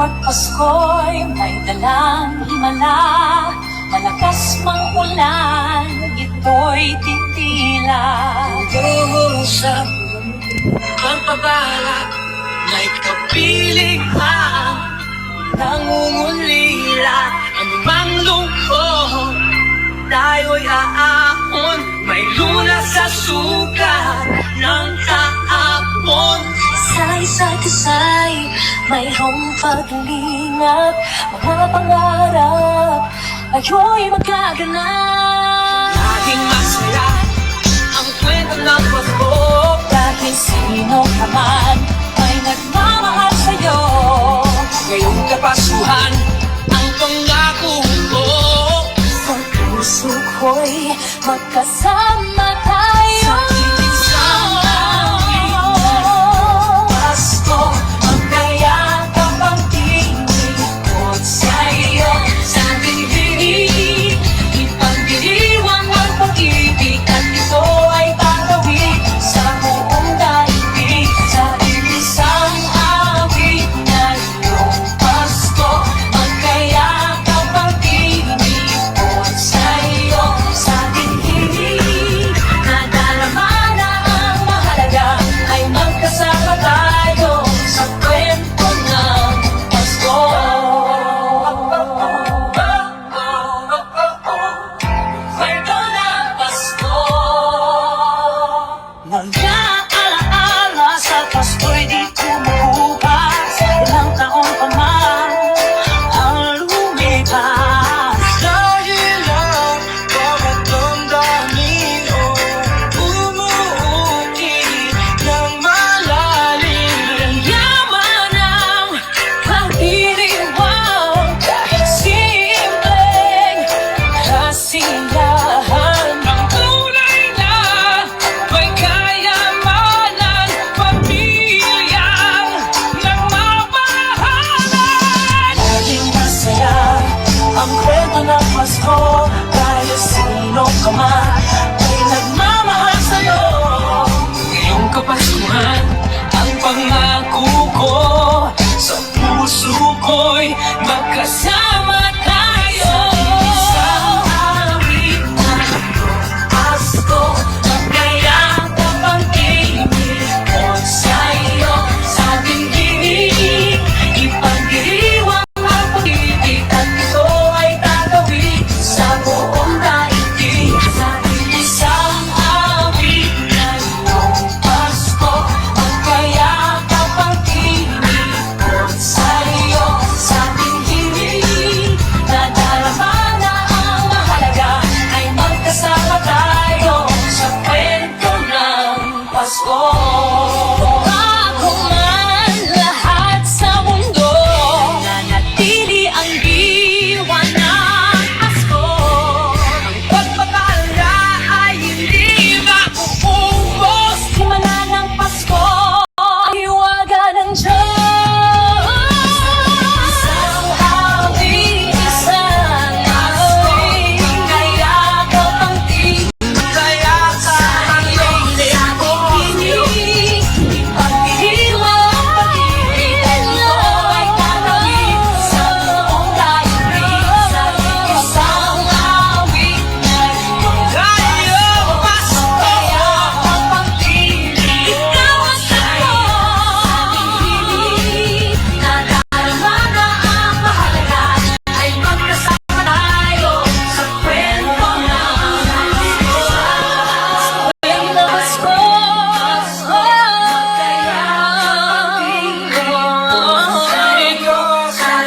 Bawat Pasko'y may dalang himala, malakas mang ulan, ito'y titila. Tungkol sa pagbabalak, may kapilihan, nangungulila, anumang lungkot, tayo'y aahon, may lunas sa sukat ng kahapon. Sa isa't isa'y mayroong paglingap, mga pangarap ayo'y magaganap. Laging masaya ang kwento ng Pasko. Dahil sino ka man ay nagmamahal sa'yo. Ngayong kapasuhan ang pangako ko. Sa puso ko'y magkasama